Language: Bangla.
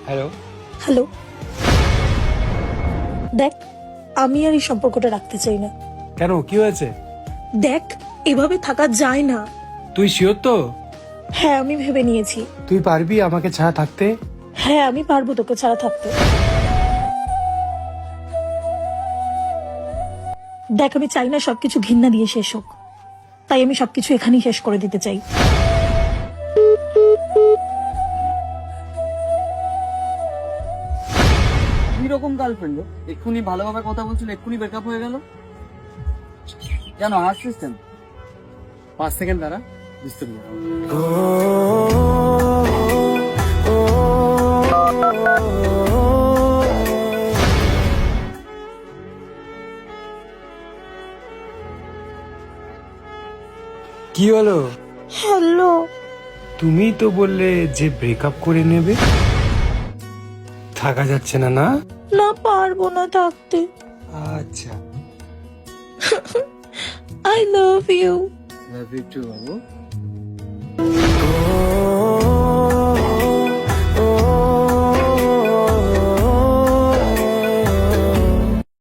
হ্যালো। হ্যালো, দেখ আমি আর এই সম্পর্কটা রাখতে চাই না। কেন, কি হয়েছে? দেখ, এভাবে থাকা যায় না। তুই শিওর তো? হ্যাঁ, আমি ভেবে নিয়েছি। তুই পারবি আমাকে ছাড়া থাকতে? হ্যাঁ, আমি পারবো তোকে ছাড়া থাকতে। দেখ, আমি চাই না সবকিছু ঘৃণা দিয়ে শেষ হোক, তাই আমি সবকিছু এখানেই শেষ করে দিতে চাই। কি রকম গার্লফ্রেন্ড? এক্ষুনি ভালোভাবে কথা বলছিল, এক্ষুনি ব্রেকআপ হয়ে গেল। কেন হাসছিস কেন? 5 সেকেন্ড দাঁড়া, বুঝতে পারবো। কি হলো? হ্যালো। তুমি তো বললে যে ব্রেকআপ করে নেবে। থাকা যাচ্ছে না না? না, পারবো না থাকতে। আচ্ছা। I love you. Love you too Babu.